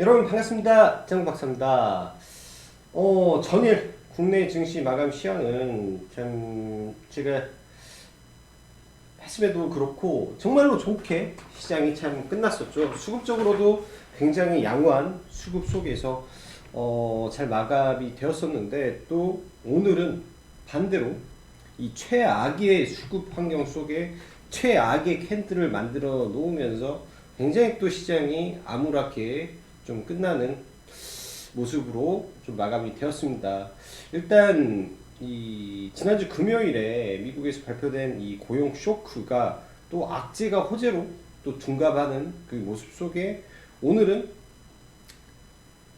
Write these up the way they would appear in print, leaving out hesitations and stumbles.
여러분 반갑습니다. 장박사입니다. 전일 국내 증시 마감 시황은 참 제가 했음에도 그렇고 정말로 좋게 시장이 참 끝났었죠. 수급적으로도 굉장히 양호한 수급 속에서 잘 마감이 되었었는데, 또 오늘은 반대로 이 최악의 수급 환경 속에 최악의 캔들을 만들어 놓으면서 굉장히 또 시장이 암울하게 좀 끝나는 모습으로 좀 마감이 되었습니다. 일단 이 지난주 금요일에 미국에서 발표된 이 고용 쇼크가 또 악재가 호재로 또 둔갑하는 그 모습 속에, 오늘은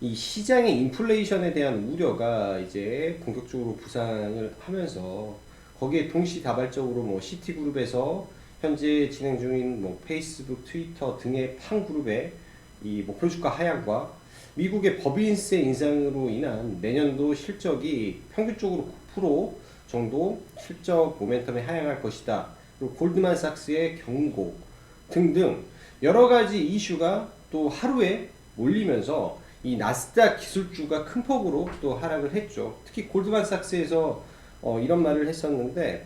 이 시장의 인플레이션에 대한 우려가 이제 본격적으로 부상을 하면서, 거기에 동시다발적으로 뭐 시티그룹에서 현재 진행 중인 뭐 페이스북, 트위터 등의 판 그룹의 이 목표 주가 하향과 미국의 법인세 인상으로 인한 내년도 실적이 평균적으로 9% 정도 실적 모멘텀이 하향할 것이다, 그리고 골드만삭스의 경고 등등 여러 가지 이슈가 또 하루에 몰리면서 이 나스닥 기술주가 큰 폭으로 또 하락을 했죠. 특히 골드만삭스에서 이런 말을 했었는데,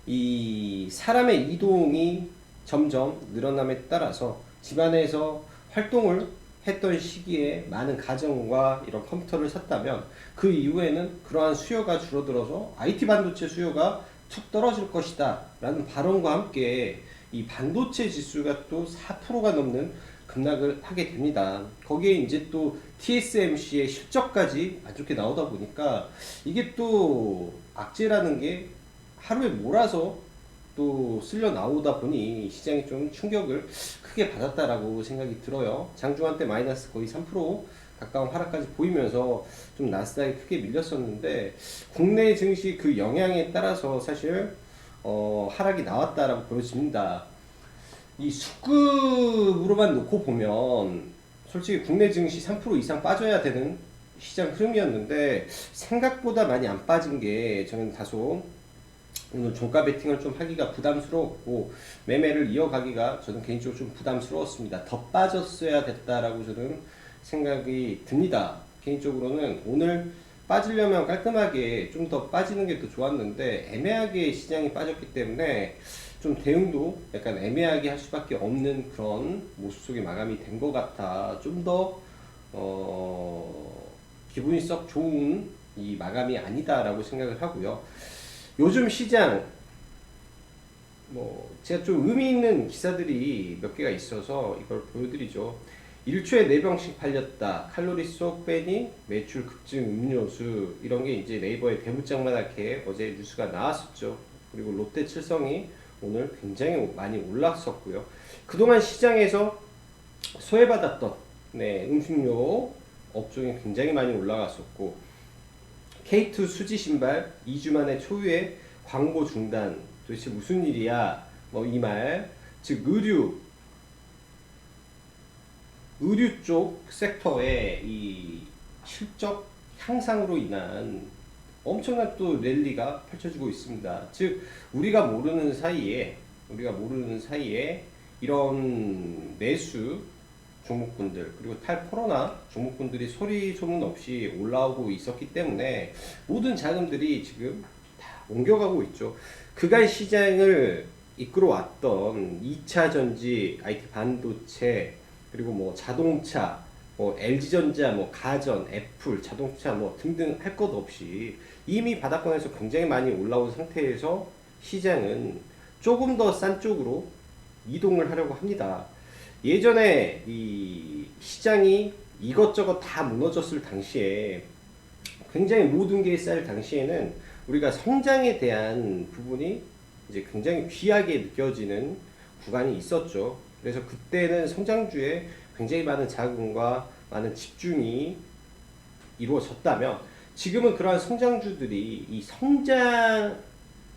이 사람의 이동이 점점 늘어남에 따라서 집안에서 활동을 했던 시기에 많은 가정과 이런 컴퓨터를 샀다면, 그 이후에는 그러한 수요가 줄어들어서 IT 반도체 수요가 툭 떨어질 것이다 라는 발언과 함께 이 반도체 지수가 또 4%가 넘는 급락을 하게 됩니다. 거기에 이제 또 TSMC의 실적까지 안 좋게 나오다 보니까 이게 또 악재라는 게 하루에 몰아서 또 쓸려 나오다 보니 시장이 좀 충격을 크게 받았다라고 생각이 들어요. 장중한 때 마이너스 거의 3% 가까운 하락까지 보이면서 좀 나스닥이 크게 밀렸었는데, 국내 증시 그 영향에 따라서 사실 하락이 나왔다라고 보여집니다. 이 수급으로만 놓고 보면 솔직히 국내 증시 3% 이상 빠져야 되는 시장 흐름이었는데, 생각보다 많이 안 빠진 게 저는 다소 오늘 종가 베팅을 좀 하기가 부담스러웠고, 매매를 이어가기가 저는 개인적으로 좀 부담스러웠습니다. 더 빠졌어야 됐다라고 저는 생각이 듭니다. 개인적으로는 오늘 빠지려면 깔끔하게 좀 더 빠지는 게 더 좋았는데, 애매하게 시장이 빠졌기 때문에 좀 대응도 약간 애매하게 할 수밖에 없는 그런 모습 속에 마감이 된 것 같아 좀 더 기분이 썩 좋은 이 마감이 아니다라고 생각을 하고요. 요즘 시장 뭐 제가 좀 의미 있는 기사들이 몇 개가 있어서 이걸 보여드리죠. 1초에 4병씩 팔렸다, 칼로리 쏙 빼니 매출 급증 음료수, 이런 게 이제 네이버에 대문짝만하게 어제 뉴스가 나왔었죠. 그리고 롯데칠성이 오늘 굉장히 많이 올랐었고요. 그동안 시장에서 소외받았던 음식료 업종이 굉장히 많이 올라갔었고, K2 수지 신발 2주 만에 초유의 광고 중단, 도대체 무슨 일이야 뭐 이 말, 즉 의류 쪽 섹터의 이 실적 향상으로 인한 엄청난 또 랠리가 펼쳐지고 있습니다. 즉 우리가 모르는 사이에 이런 내수 종목군들, 그리고 탈코로나 종목군들이 소리 소문 없이 올라오고 있었기 때문에 모든 자금들이 지금 다 옮겨가고 있죠. 그간 시장을 이끌어왔던 2차 전지, IT 반도체, 그리고 뭐 자동차, 뭐 LG전자, 뭐 가전, 애플, 자동차 뭐 등등 할 것 없이 이미 바닥권에서 굉장히 많이 올라온 상태에서 시장은 조금 더 싼 쪽으로 이동을 하려고 합니다. 예전에 이 시장이 이것저것 다 무너졌을 당시에, 굉장히 모든 게 쌓일 당시에는 우리가 성장에 대한 부분이 이제 굉장히 귀하게 느껴지는 구간이 있었죠. 그래서 그때는 성장주에 굉장히 많은 자금과 많은 집중이 이루어졌다면, 지금은 그러한 성장주들이 이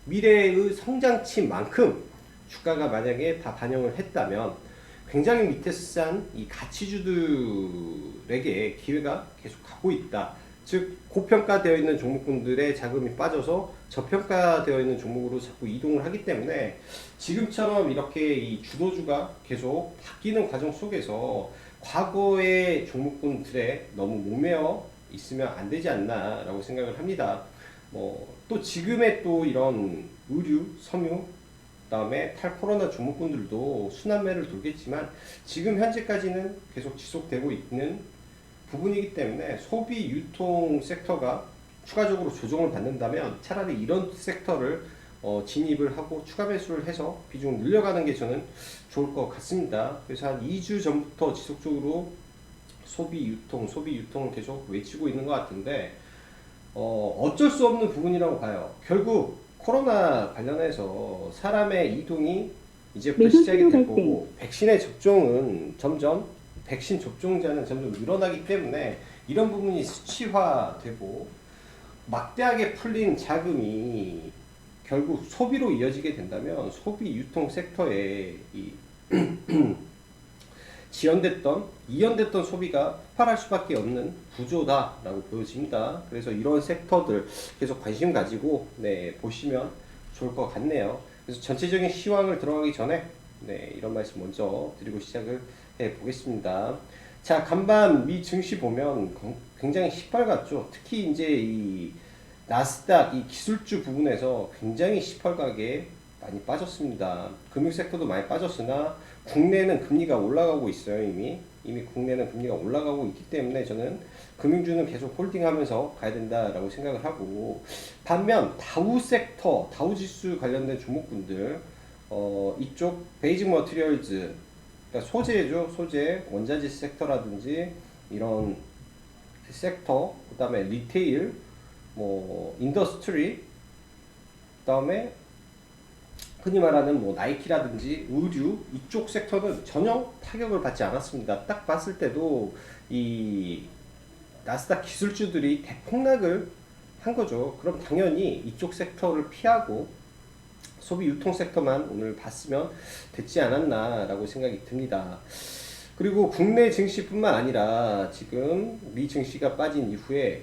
미래의 성장치만큼 주가가 만약에 다 반영을 했다면, 굉장히 밑에서 싼 이 가치주들에게 기회가 계속 가고 있다. 즉 고평가되어 있는 종목군들의 자금이 빠져서 저평가되어 있는 종목으로 자꾸 이동을 하기 때문에 지금처럼 이렇게 이 주도주가 계속 바뀌는 과정 속에서 과거의 종목군들에 너무 목매어 있으면 안 되지 않나라고 생각을 합니다. 또 지금의 또 이런 의류, 섬유, 그다음에 탈코로나 종목군들도 순환매를 돌겠지만 지금 현재까지는 계속 지속되고 있는 부분이기 때문에 소비 유통 섹터가 추가적으로 조정을 받는다면 차라리 이런 섹터를 진입을 하고 추가 매수를 해서 비중을 늘려가는 게 저는 좋을 것 같습니다. 그래서 한 2주 전부터 지속적으로 소비 유통을 계속 외치고 있는 것 같은데 어쩔 수 없는 부분이라고 봐요. 결국 코로나 관련해서 사람의 이동이 이제부터 시작이 될 거고 백신의 접종은 백신 접종자는 점점 늘어나기 때문에 이런 부분이 수치화되고 막대하게 풀린 자금이 결국 소비로 이어지게 된다면 소비 유통 섹터에 이 이연됐던 소비가 폭발할 수밖에 없는 구조다라고 보여집니다. 그래서 이런 섹터들 계속 관심 가지고 보시면 좋을 것 같네요. 그래서 전체적인 시황을 들어가기 전에 이런 말씀 먼저 드리고 시작을 해 보겠습니다. 자, 간밤 미 증시 보면 굉장히 시뻘겋죠. 특히 이제 이 나스닥 이 기술주 부분에서 굉장히 시뻘겋게 많이 빠졌습니다. 금융 섹터도 많이 빠졌으나 국내는 금리가 올라가고 있어요. 이미 국내는 금리가 올라가고 있기 때문에 저는 금융주는 계속 홀딩하면서 가야 된다라고 생각을 하고, 반면 다우 섹터, 다우 지수 관련된 종목군들 이쪽 베이직 머티리얼즈, 그러니까 소재죠. 소재, 원자재 섹터라든지 이런 섹터, 그 다음에 리테일, 인더스트리, 그 다음에 흔히 말하는 나이키라든지 의류 이쪽 섹터는 전혀 타격을 받지 않았습니다. 딱 봤을 때도 이 나스닥 기술주들이 대폭락을 한 거죠. 그럼 당연히 이쪽 섹터를 피하고 소비 유통 섹터만 오늘 봤으면 됐지 않았나라고 생각이 듭니다. 그리고 국내 증시뿐만 아니라 지금 미 증시가 빠진 이후에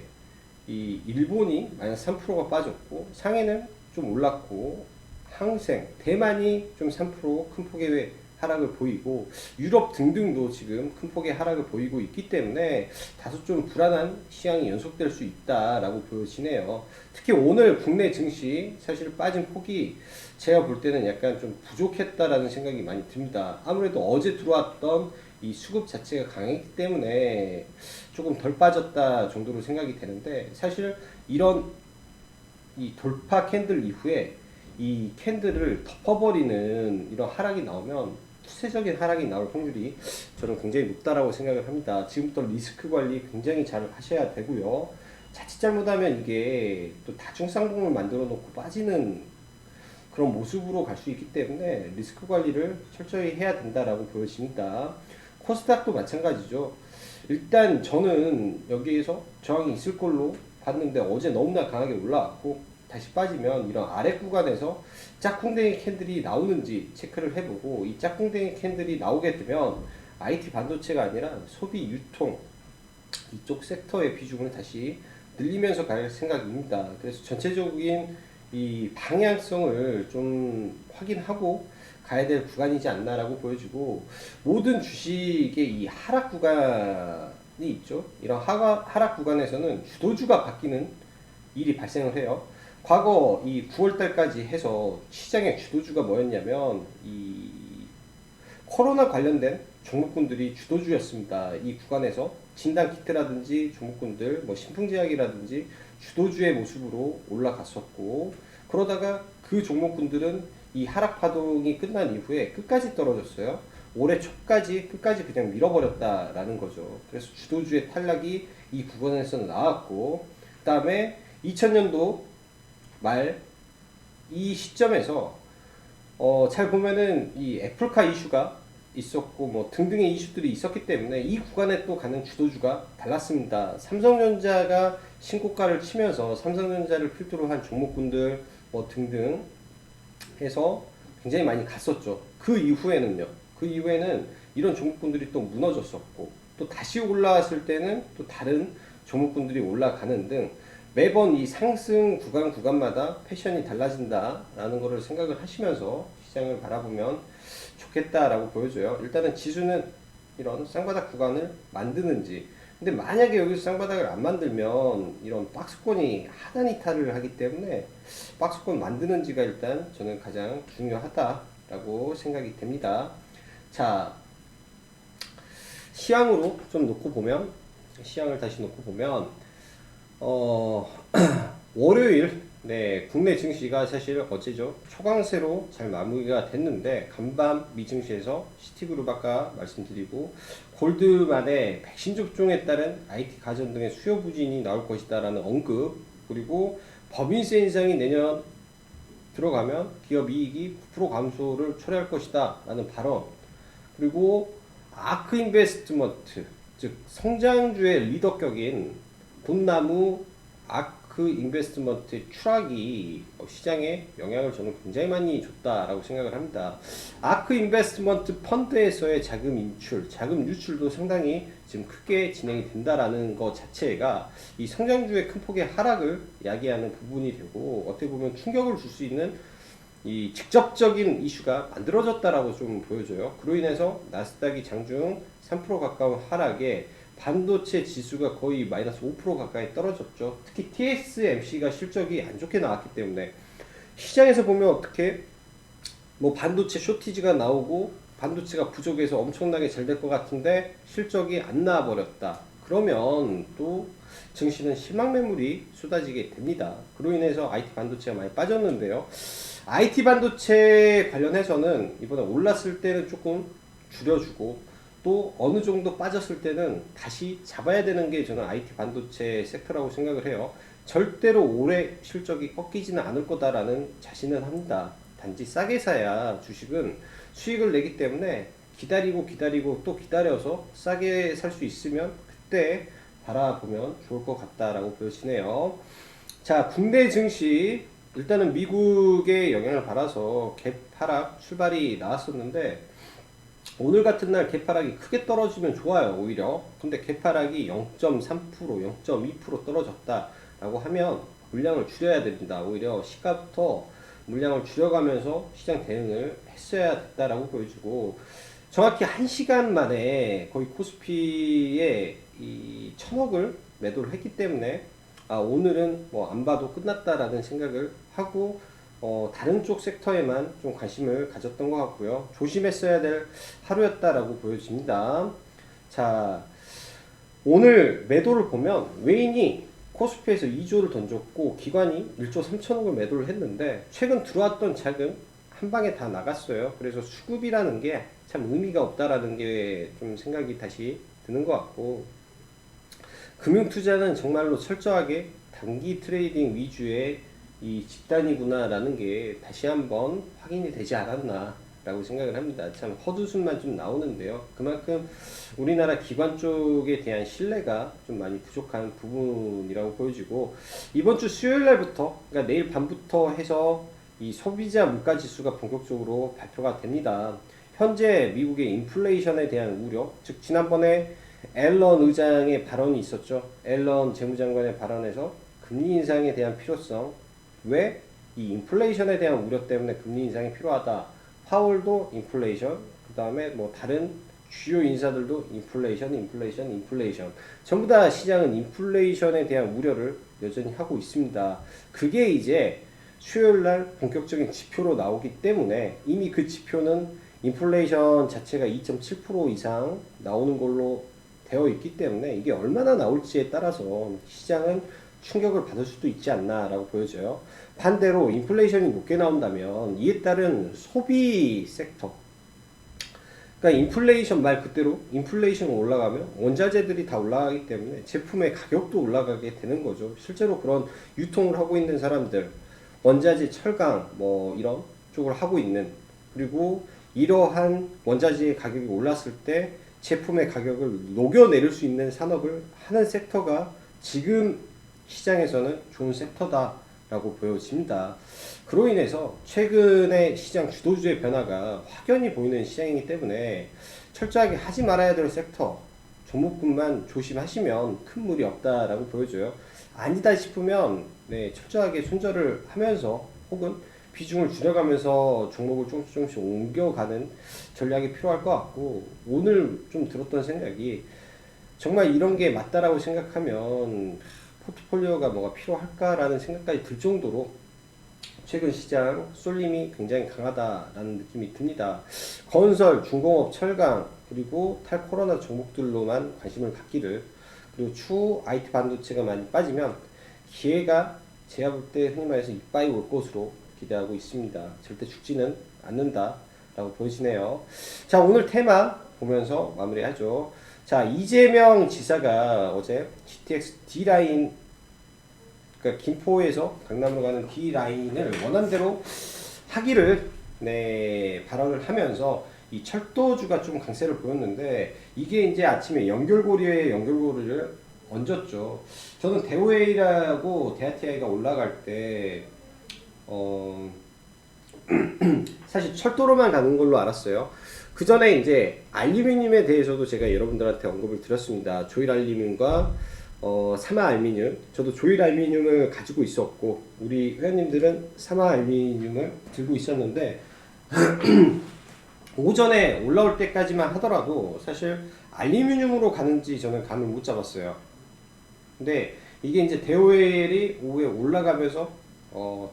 이 일본이 마이너스 3%가 빠졌고 상해는 좀 올랐고 항생, 대만이 좀 3% 큰 폭의 하락을 보이고 유럽 등등도 지금 큰 폭의 하락을 보이고 있기 때문에 다소 좀 불안한 시황이 연속될 수 있다라고 보여지네요. 특히 오늘 국내 증시 사실 빠진 폭이 제가 볼 때는 약간 좀 부족했다라는 생각이 많이 듭니다. 아무래도 어제 들어왔던 이 수급 자체가 강했기 때문에 조금 덜 빠졌다 정도로 생각이 되는데, 사실 이런 이 돌파 캔들 이후에 이 캔들을 덮어버리는 이런 하락이 나오면 추세적인 하락이 나올 확률이 저는 굉장히 높다라고 생각을 합니다. 지금부터 리스크 관리 굉장히 잘 하셔야 되고요. 자칫 잘못하면 이게 또 다중상봉을 만들어 놓고 빠지는 그런 모습으로 갈 수 있기 때문에 리스크 관리를 철저히 해야 된다라고 보여집니다. 코스닥도 마찬가지죠. 일단 저는 여기에서 저항이 있을 걸로 봤는데 어제 너무나 강하게 올라왔고 다시 빠지면 이런 아래 구간에서 짝꿍댕이 캔들이 나오는지 체크를 해보고, 이 짝꿍댕이 캔들이 나오게 되면 IT 반도체가 아니라 소비 유통 이쪽 섹터의 비중을 다시 늘리면서 갈 생각입니다. 그래서 전체적인 이 방향성을 좀 확인하고 가야 될 구간이지 않나라고 보여지고, 모든 주식의 이 하락 구간이 있죠. 이런 하락 구간에서는 주도주가 바뀌는 일이 발생을 해요. 과거 이 9월달까지 해서 시장의 주도주가 뭐였냐면 이 코로나 관련된 종목군들이 주도주였습니다. 이 구간에서 진단키트라든지 종목군들, 신풍제약이라든지 주도주의 모습으로 올라갔었고, 그러다가 그 종목군들은 이 하락 파동이 끝난 이후에 끝까지 떨어졌어요. 올해 초까지 끝까지 그냥 밀어버렸다라는 거죠. 그래서 주도주의 탈락이 이 구간에서 나왔고, 그 다음에 2000년도 말 이 시점에서 잘 보면은 이 애플카 이슈가 있었고 등등의 이슈들이 있었기 때문에 이 구간에 또 가는 주도주가 달랐습니다. 삼성전자가 신고가를 치면서 삼성전자를 필두로 한 종목군들 등등 해서 굉장히 많이 갔었죠. 그 이후에는 이런 종목군들이 또 무너졌었고, 또 다시 올라왔을 때는 또 다른 종목군들이 올라가는 등 매번 이 상승 구간마다 패션이 달라진다라는 것을 생각을 하시면서 시장을 바라보면 좋겠다라고 보여져요. 일단은 지수는 이런 쌍바닥 구간을 만드는지, 근데 만약에 여기서 쌍바닥을 안 만들면 이런 박스권이 하단 이탈을 하기 때문에 박스권 만드는지가 일단 저는 가장 중요하다라고 생각이 됩니다. 자, 시황으로 좀 놓고 보면, 시황을 다시 놓고 보면 월요일 국내 증시가 사실 어제죠, 초강세로 잘 마무리가 됐는데, 간밤 미증시에서 시티그룹 아까 말씀드리고 골드만의 백신 접종에 따른 IT 가전 등의 수요 부진이 나올 것이다 라는 언급, 그리고 법인세 인상이 내년 들어가면 기업 이익이 9% 감소를 초래할 것이다 라는 발언, 그리고 아크 인베스트먼트, 즉 성장주의 리더격인 봄나무 아크 인베스트먼트의 추락이 시장에 영향을 저는 굉장히 많이 줬다라고 생각을 합니다. 아크 인베스트먼트 펀드에서의 자금 인출, 자금 유출도 상당히 지금 크게 진행이 된다라는 것 자체가 이 성장주의 큰 폭의 하락을 야기하는 부분이 되고, 어떻게 보면 충격을 줄 수 있는 이 직접적인 이슈가 만들어졌다라고 좀 보여져요. 그로 인해서 나스닥이 장중 3% 가까운 하락에 반도체 지수가 거의 마이너스 5% 가까이 떨어졌죠. 특히 TSMC가 실적이 안 좋게 나왔기 때문에 시장에서 보면 어떻게 뭐 반도체 쇼티지가 나오고 반도체가 부족해서 엄청나게 잘 될 것 같은데 실적이 안 나와 버렸다. 그러면 또 증시는 실망 매물이 쏟아지게 됩니다. 그로 인해서 IT 반도체가 많이 빠졌는데요. IT 반도체 관련해서는 이번에 올랐을 때는 조금 줄여주고, 또 어느 정도 빠졌을 때는 다시 잡아야 되는 게 저는 IT 반도체 섹터라고 생각을 해요. 절대로 올해 실적이 꺾이지는 않을 거다라는 자신은 합니다. 단지 싸게 사야 주식은 수익을 내기 때문에 기다리고 또 기다려서 싸게 살 수 있으면 그때 바라보면 좋을 것 같다라고 보여지네요. 자, 국내 증시 일단은 미국의 영향을 받아서 갭 하락 출발이 나왔었는데, 오늘 같은 날 갭 하락이 크게 떨어지면 좋아요, 오히려. 근데 갭 하락이 0.3%, 0.2% 떨어졌다라고 하면 물량을 줄여야 됩니다. 오히려 시가부터 물량을 줄여가면서 시장 대응을 했어야 됐다라고 보여주고, 정확히 1시간 만에 거의 코스피에 이 1000억을 매도를 했기 때문에 오늘은 뭐 안 봐도 끝났다라는 생각을 하고 다른 쪽 섹터에만 좀 관심을 가졌던 것 같고요. 조심했어야 될 하루였다라고 보여집니다. 자, 오늘 매도를 보면 외인이 코스피에서 2조를 던졌고 기관이 1조 3천억을 매도를 했는데, 최근 들어왔던 자금 한 방에 다 나갔어요. 그래서 수급이라는 게 참 의미가 없다라는 게 좀 생각이 다시 드는 것 같고, 금융투자는 정말로 철저하게 단기 트레이딩 위주의 이 집단이구나라는 게 다시 한번 확인이 되지 않았나 라고 생각을 합니다. 참 헛웃음만 좀 나오는데요. 그만큼 우리나라 기관 쪽에 대한 신뢰가 좀 많이 부족한 부분이라고 보여지고, 이번 주 수요일 날부터, 그러니까 내일 밤부터 해서 이 소비자 물가 지수가 본격적으로 발표가 됩니다. 현재 미국의 인플레이션에 대한 우려, 즉 지난번에 앨런 의장의 발언이 있었죠. 앨런 재무장관의 발언에서 금리 인상에 대한 필요성, 왜? 이 인플레이션에 대한 우려 때문에 금리 인상이 필요하다. 파월도 인플레이션, 그 다음에 뭐 다른 주요 인사들도 인플레이션. 전부 다 시장은 인플레이션에 대한 우려를 여전히 하고 있습니다. 그게 이제 수요일날 본격적인 지표로 나오기 때문에 이미 그 지표는 인플레이션 자체가 2.7% 이상 나오는 걸로 되어 있기 때문에 이게 얼마나 나올지에 따라서 시장은 충격을 받을 수도 있지 않나 라고 보여져요. 반대로 인플레이션이 높게 나온다면 이에 따른 소비 섹터, 그러니까 인플레이션 말 그대로 인플레이션이 올라가면 원자재들이 다 올라가기 때문에 제품의 가격도 올라가게 되는 거죠. 실제로 그런 유통을 하고 있는 사람들, 원자재, 철강 뭐 이런 쪽을 하고 있는, 그리고 이러한 원자재의 가격이 올랐을 때 제품의 가격을 녹여내릴 수 있는 산업을 하는 섹터가 지금 시장에서는 좋은 섹터다라고 보여집니다. 그로 인해서 최근에 시장 주도주의 변화가 확연히 보이는 시장이기 때문에 철저하게 하지 말아야 될 섹터, 종목군만 조심하시면 큰 무리 없다라고 보여줘요. 아니다 싶으면 네, 철저하게 손절을 하면서 혹은 비중을 줄여가면서 종목을 조금씩 옮겨가는 전략이 필요할 것 같고, 오늘 좀 들었던 생각이 정말 이런 게 맞다라고 생각하면 포트폴리오가 뭐가 필요할까라는 생각까지 들 정도로 최근 시장 쏠림이 굉장히 강하다라는 느낌이 듭니다. 건설, 중공업, 철강, 그리고 탈코로나 종목들로만 관심을 갖기를, 그리고 추후 IT 반도체가 많이 빠지면 기회가 제가 볼 때 흔히 말해서 이빠이 올 것으로 기대하고 있습니다. 절대 죽지는 않는다라고 보여지네요. 자, 오늘 테마 보면서 마무리하죠. 자, 이재명 지사가 어제 GTX D라인, 그러니까 김포에서 강남으로 가는 D라인을 원한대로 하기를 네, 발언을 하면서 이 철도주가 좀 강세를 보였는데, 이게 이제 아침에 연결고리에 연결고리를 얹었죠. 저는 대우에이라고 대하티아이가 올라갈 때 사실 철도로만 가는 걸로 알았어요. 그 전에 이제 알루미늄에 대해서도 제가 여러분들한테 언급을 드렸습니다. 조일 알루미늄과 사마 알루미늄. 저도 조일 알루미늄을 가지고 있었고, 우리 회원님들은 사마 알루미늄을 들고 있었는데 오전에 올라올 때까지만 하더라도 사실 알루미늄으로 가는지 저는 감을 못 잡았어요. 근데 이게 이제 데오웰이 오후에 올라가면서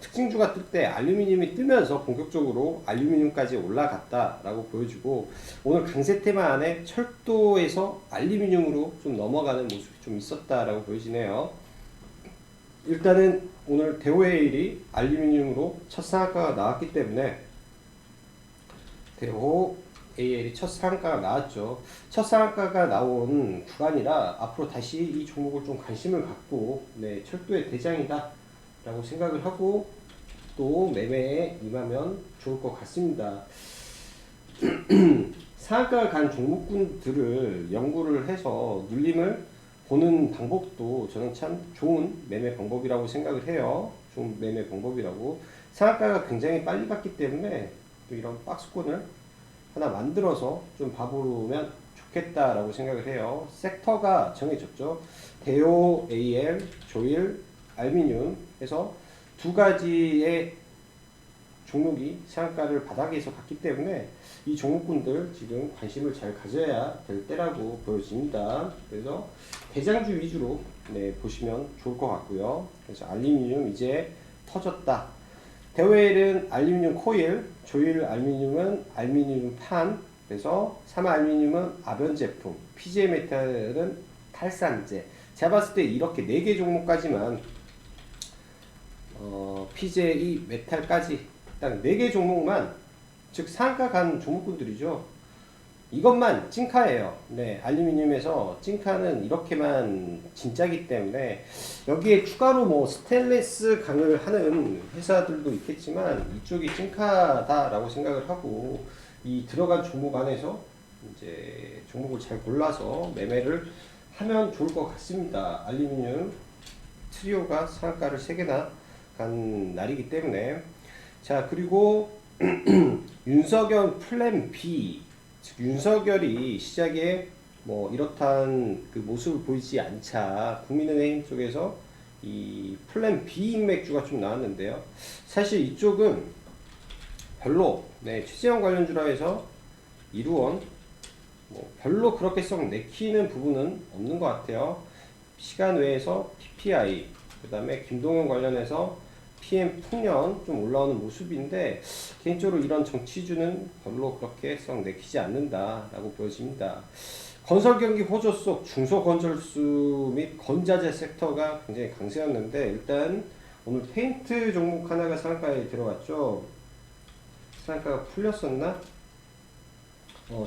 특징주가 뜰 때 알루미늄이 뜨면서 본격적으로 알루미늄까지 올라갔다라고 보여주고, 오늘 강세 테마 안에 철도에서 알루미늄으로 좀 넘어가는 모습이 좀 있었다라고 보여지네요. 일단은 오늘 데오웰이 알루미늄으로 첫 상한가가 나왔기 때문에 대호 AL이 첫 상한가가 나왔죠. 첫 상한가가 나온 구간이라 앞으로 다시 이 종목을 좀 관심을 갖고 네, 철도의 대장이다 라고 생각을 하고 또 매매에 임하면 좋을 것 같습니다. 상한가가 간 종목군들을 연구를 해서 눌림을 보는 방법도 저는 참 좋은 매매 방법이라고 생각을 해요. 좋은 매매 방법이라고. 상한가가 굉장히 빨리 갔기 때문에 또 이런 박스권을 하나 만들어서 좀 봐보면 좋겠다라고 생각을 해요. 섹터가 정해졌죠. 대오, AL, 조일, 알루미늄 해서 두 가지의 종목이 상한가를 바닥에서 갔기 때문에 이 종목군들 지금 관심을 잘 가져야 될 때라고 보여집니다. 그래서 대장주 위주로 네, 보시면 좋을 것 같고요. 그래서 알루미늄 이제 터졌다. 대오웰은 알루미늄 코일, 조일 알루미늄은 알루미늄 판, 그래서 사마 알루미늄은 아변 제품, PJ 메탈은 탈산제. 제가 봤을 때 이렇게 4개 종목까지만 PJ 메탈까지 딱 4개 종목만, 즉 상한가 간 종목군들이죠. 이것만 찐카예요. 네, 알루미늄에서 찐카는 이렇게만 진짜기 때문에 여기에 추가로 뭐 스테인리스 강을 하는 회사들도 있겠지만 이쪽이 찐카다라고 생각을 하고, 이 들어간 종목 안에서 이제 종목을 잘 골라서 매매를 하면 좋을 것 같습니다. 알루미늄 트리오가 상한가를 3개나 간 날이기 때문에. 자, 그리고 윤석열 플랜 B, 즉 윤석열이 시작에 뭐 이렇다는 그 모습을 보이지 않자 국민은행 쪽에서 이 플랜 B 인맥주가 좀 나왔는데요. 사실 이쪽은 별로 네, 최재형 관련주라 해서 이루원 뭐 별로 그렇게 썩 내키는 부분은 없는 것 같아요. 시간 외에서 PPI, 그 다음에 김동연 관련해서 PM 풍년 좀 올라오는 모습인데, 개인적으로 이런 정치주는 별로 그렇게 썩 내키지 않는다라고 보여집니다. 건설 경기 호조 속 중소건설수 및 건자재 섹터가 굉장히 강세였는데, 일단 오늘 페인트 종목 하나가 상한가에 들어갔죠. 상한가가 풀렸었나?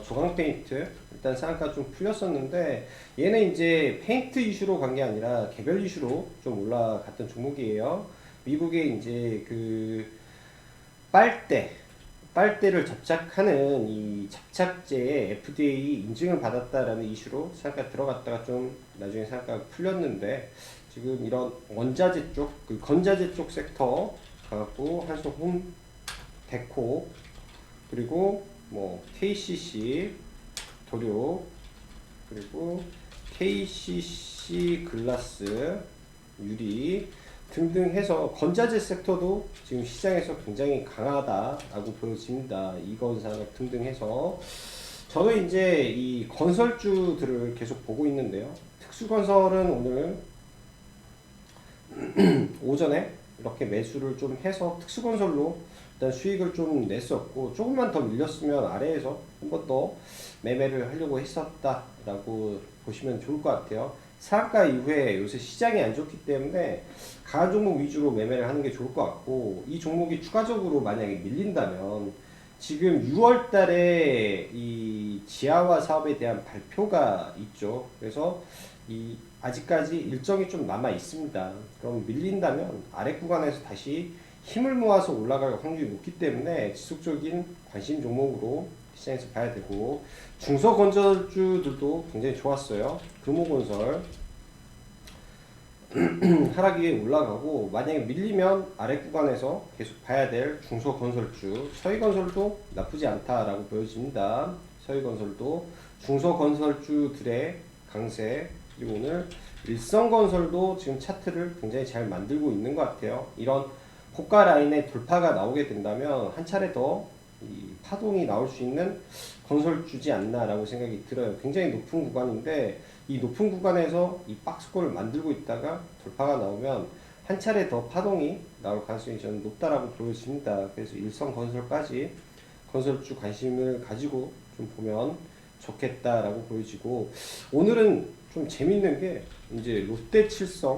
조강 페인트 일단 상한가 좀 풀렸었는데, 얘는 이제 페인트 이슈로 간 게 아니라 개별 이슈로 좀 올라갔던 종목이에요. 미국의 이제 그 빨대를 접착하는 이 접착제에 FDA 인증을 받았다라는 이슈로 상한가 들어갔다가 좀 나중에 상한가가 풀렸는데, 지금 이런 원자재 쪽, 그 건자재 쪽 섹터 가고 한손홈 데코, 그리고 뭐 KCC 도료, 그리고 KCC 글라스, 유리 등등 해서 건자재 섹터도 지금 시장에서 굉장히 강하다라고 보여집니다. 이건산업 등등 해서 저는 이제 이 건설주들을 계속 보고 있는데요. 특수건설은 오늘 오전에 이렇게 매수를 좀 해서 특수건설로 일단 수익을 좀 냈었고, 조금만 더 밀렸으면 아래에서 한 번 더 매매를 하려고 했었다라고 보시면 좋을 것 같아요. 상한가 이후에 요새 시장이 안 좋기 때문에 강한 종목 위주로 매매를 하는 게 좋을 것 같고, 이 종목이 추가적으로 만약에 밀린다면 지금 6월 달에 이 지하화 사업에 대한 발표가 있죠. 그래서 이 아직까지 일정이 좀 남아 있습니다. 그럼 밀린다면 아래 구간에서 다시 힘을 모아서 올라갈 확률이 높기 때문에 지속적인 관심 종목으로 시장에서 봐야 되고, 중소건설주들도 굉장히 좋았어요. 금호건설 하락 위에 올라가고, 만약에 밀리면 아래 구간에서 계속 봐야 될 중소건설주, 서희건설도 나쁘지 않다라고 보여집니다. 서희건설도 중소건설주들의 강세, 그리고 오늘 일성건설도 지금 차트를 굉장히 잘 만들고 있는 것 같아요. 이런 고가 라인의 돌파가 나오게 된다면 한 차례 더 이 파동이 나올 수 있는 건설주지 않나라고 생각이 들어요. 굉장히 높은 구간인데 이 높은 구간에서 이 박스권을 만들고 있다가 돌파가 나오면 한 차례 더 파동이 나올 가능성이 저는 높다라고 보여집니다. 그래서 일성건설까지 건설주 관심을 가지고 좀 보면 좋겠다라고 보여지고, 오늘은 좀 재밌는 게 이제 롯데칠성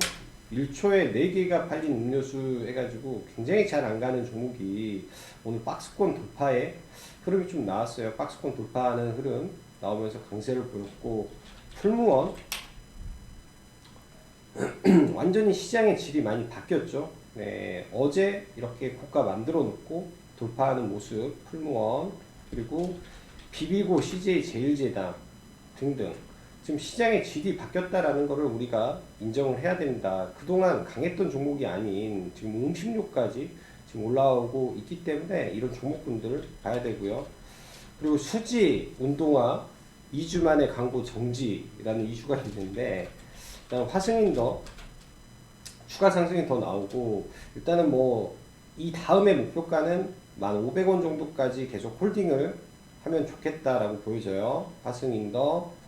1초에 4개가 팔린 음료수 해가지고 굉장히 잘 안 가는 종목이 오늘 박스권 돌파에 흐름이 좀 나왔어요. 박스권 돌파하는 흐름 나오면서 강세를 보였고, 풀무원 완전히 시장의 질이 많이 바뀌었죠. 네, 어제 이렇게 고가 만들어 놓고 돌파하는 모습 풀무원, 그리고 비비고 CJ 제일제당 등등 지금 시장의 질이 바뀌었다라는 것을 우리가 인정을 해야 됩니다. 그동안 강했던 종목이 아닌 지금 음식료까지 지금 올라오고 있기 때문에 이런 종목군들을 봐야 되고요. 그리고 수지, 운동화 2주 만에 광고 정지라는 이슈가 있는데, 일단 화승인더 추가 상승이 더 나오고, 일단은 뭐 이 다음에 목표가는 1,500원 정도까지 계속 홀딩을 하면 좋겠다라고 보여져요. 화승인더,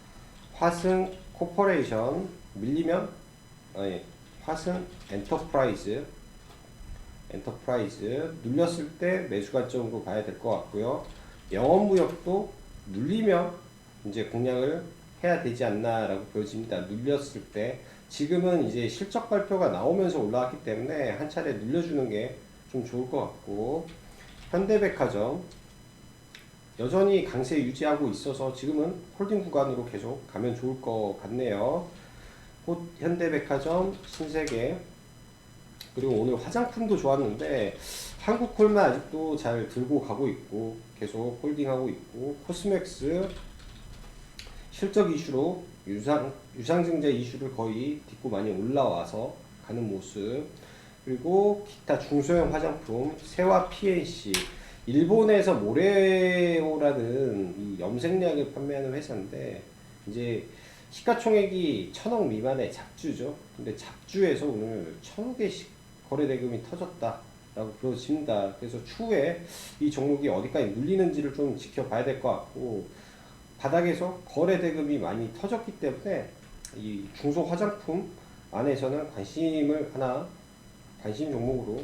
화승 코퍼레이션 밀리면 화승 엔터프라이즈 눌렸을 때 매수 관점으로 봐야 될 것 같고요. 영업무역도 눌리면 이제 공략을 해야 되지 않나라고 보여집니다. 눌렸을 때 지금은 이제 실적 발표가 나오면서 올라왔기 때문에 한 차례 눌려주는 게 좀 좋을 것 같고, 현대백화점 여전히 강세 유지하고 있어서 지금은 홀딩 구간으로 계속 가면 좋을 것 같네요. 현대백화점, 신세계, 그리고 오늘 화장품도 좋았는데 한국콜만 아직도 잘 들고 가고 있고 계속 홀딩하고 있고, 코스맥스 실적 이슈로 유상증자 이슈를 거의 딛고 많이 올라와서 가는 모습, 그리고 기타 중소형 화장품 세화 PNC, 일본에서 모레오라는 이 염색약을 판매하는 회사인데 이제 시가총액이 1,000억 미만의 잡주죠. 근데 잡주에서 오늘 1,000억의 거래 대금이 터졌다라고 보여집니다. 그래서 추후에 이 종목이 어디까지 눌리는지를 좀 지켜봐야 될 것 같고, 바닥에서 거래 대금이 많이 터졌기 때문에 이 중소 화장품 안에서는 관심 종목으로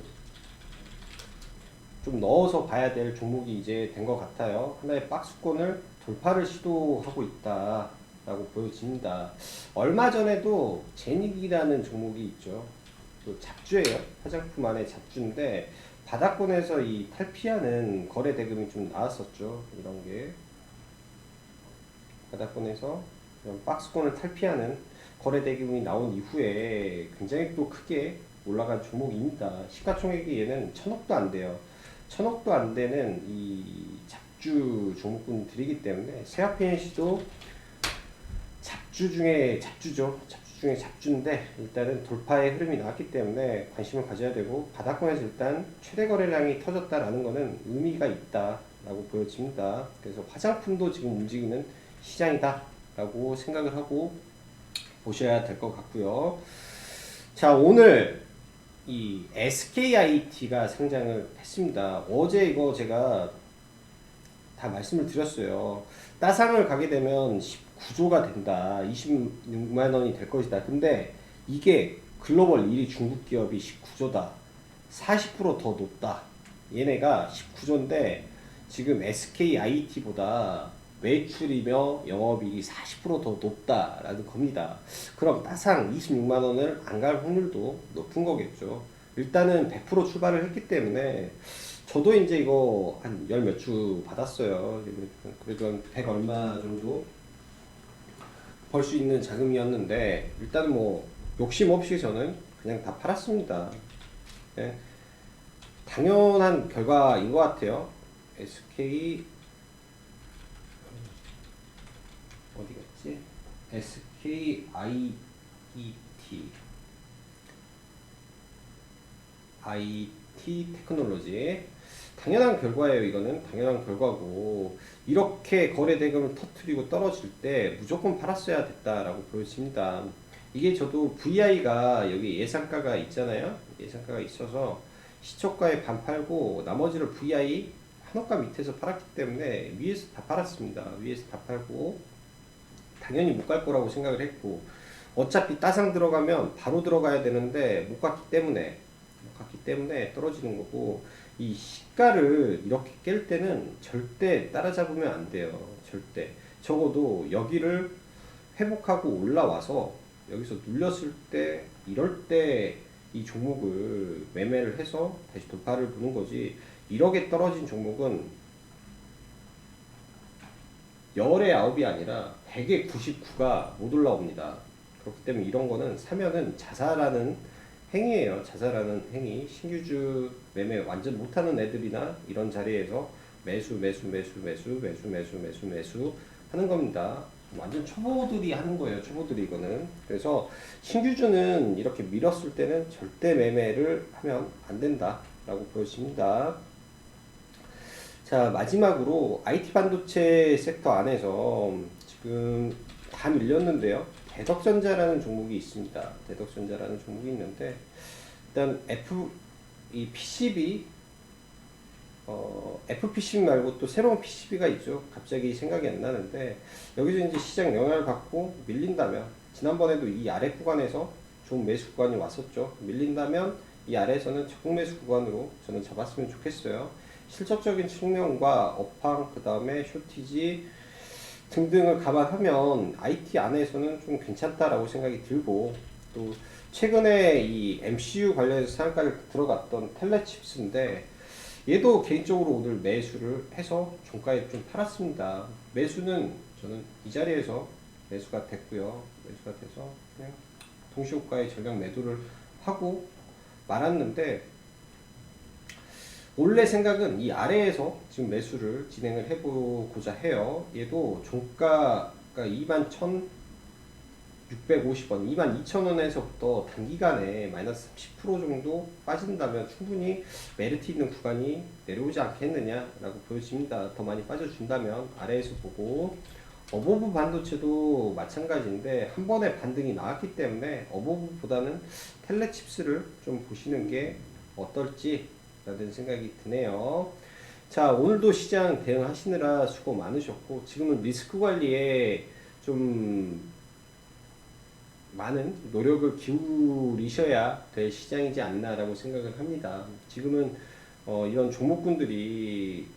좀 넣어서 봐야 될 종목이 이제 된 것 같아요. 하나의 박스권을 돌파를 시도하고 있다라고 보여집니다. 얼마 전에도 제닉이라는 종목이 있죠. 또 잡주예요. 화장품 안에 잡주인데 바닥권에서 이 탈피하는 거래 대금이 좀 나왔었죠. 이런 게 바닥권에서 박스권을 탈피하는 거래 대금이 나온 이후에 굉장히 또 크게 올라간 종목입니다. 시가총액이 얘는 1,000억도 안 돼요. 1,000억도 안 되는 이 잡주 종목군들이기 때문에 세화PNC도 잡주 중에 잡주죠. 잡주 중에 잡주인데 일단은 돌파의 흐름이 나왔기 때문에 관심을 가져야 되고, 바닥권에서 일단 최대 거래량이 터졌다라는 것은 의미가 있다라고 보여집니다. 그래서 화장품도 지금 움직이는 시장이다라고 생각을 하고 보셔야 될 것 같고요. 자, 오늘 이 SKIT가 상장을 했습니다. 어제 이거 제가 다 말씀을 드렸어요. 따상을 가게 되면 19조가 된다. 26만 원이 될 것이다. 근데 이게 글로벌 1위 중국 기업이 19조다. 40%더 높다. 얘네가 19조인데 지금 SKIT보다 매출이며 영업이익이 40%더 높다라는 겁니다. 그럼 따상 26만 원을 안 갈 확률도 높은 거겠죠. 일단은 100% 출발을 했기 때문에 저도 이제 이거 한 열 몇 주 받았어요. 그래도 100 얼마 정도 벌 수 있는 자금이었는데 일단은 뭐 욕심 없이 저는 그냥 다 팔았습니다. 네. 당연한 결과인 것 같아요. SK 어디 갔지? SKIET IT 테크놀로지 당연한 결과예요. 이거는 당연한 결과고 이렇게 거래 대금을 터트리고 떨어질 때 무조건 팔았어야 됐다라고 보여집니다. 이게 저도 VI가 여기 예상가가 있잖아요. 예상가가 있어서 시초가에 반 팔고 나머지를 VI 한호가 밑에서 팔았기 때문에 위에서 다 팔았습니다. 위에서 다 팔고 당연히 못 갈 거라고 생각을 했고 어차피 따상 들어가면 바로 들어가야 되는데 못 갔기 때문에 떨어지는 거고 이 시가를 이렇게 깰 때는 절대 따라잡으면 안 돼요. 절대. 적어도 여기를 회복하고 올라와서 여기서 눌렸을 때 이럴 때 이 종목을 매매를 해서 다시 돌파를 보는 거지. 1억에 떨어진 종목은 열의 9이 아니라 100의 99가 못 올라옵니다. 그렇기 때문에 이런 거는 사면은 자살하는 행위예요. 자살하는 행위. 신규주 매매 완전 못하는 애들이나 이런 자리에서 매수 하는 겁니다. 완전 초보들이 하는 거예요. 초보들이 이거는. 그래서 신규주는 이렇게 밀었을 때는 절대 매매를 하면 안 된다라고 보여집니다. 자, 마지막으로 IT 반도체 섹터 안에서 지금 다 밀렸는데요. 대덕전자라는 종목이 있습니다. 대덕전자라는 종목이 있는데 일단 이 PCB FPCB 말고 또 새로운 PCB가 있죠. 갑자기 생각이 안 나는데 여기서 이제 시장 영향을 받고 밀린다면 지난번에도 이 아래 구간에서 좋은 매수 구간이 왔었죠. 밀린다면 이 아래에서는 적응 매수 구간으로 저는 잡았으면 좋겠어요. 실적적인 측면과 업황 그 다음에 쇼티지 등등을 감안하면 IT 안에서는 좀 괜찮다라고 생각이 들고 또 최근에 이 MCU 관련해서 상한가를 들어갔던 텔레칩스인데 얘도 개인적으로 오늘 매수를 해서 종가에 좀 팔았습니다. 매수는 저는 이 자리에서 매수가 됐고요. 매수가 돼서 그냥 동시호가에 전량 매도를 하고 말았는데 원래 생각은 이 아래에서 지금 매수를 진행을 해보고자 해요. 얘도 종가가 21,650원, 22,000원에서부터 단기간에 마이너스 30% 정도 빠진다면 충분히 메리트 있는 구간이 내려오지 않겠느냐라고 보여집니다. 더 많이 빠져준다면 아래에서 보고 어버브 반도체도 마찬가지인데 한 번에 반등이 나왔기 때문에 어버브보다는 텔레칩스를 좀 보시는 게 어떨지 라는 생각이 드네요. 자, 오늘도 시장 대응하시느라 수고 많으셨고 지금은 리스크 관리에 좀 많은 노력을 기울이셔야 될 시장이지 않나라고 생각을 합니다. 지금은 이런 종목군들이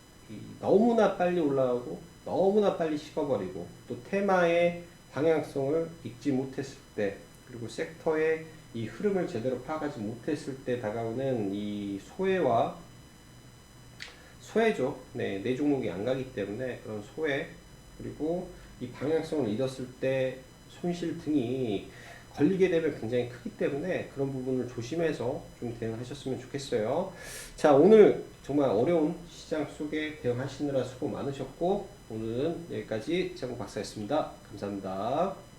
너무나 빨리 올라가고 너무나 빨리 식어버리고 또 테마의 방향성을 읽지 못했을 때 그리고 섹터의 이 흐름을 제대로 파악하지 못했을 때 다가오는 이 소외죠. 네, 내 종목이 안 가기 때문에 그런 소외 그리고 이 방향성을 잃었을 때 손실 등이 걸리게 되면 굉장히 크기 때문에 그런 부분을 조심해서 좀 대응하셨으면 좋겠어요. 자, 오늘 정말 어려운 시장 속에 대응하시느라 수고 많으셨고 오늘은 여기까지 장국 박사였습니다. 감사합니다.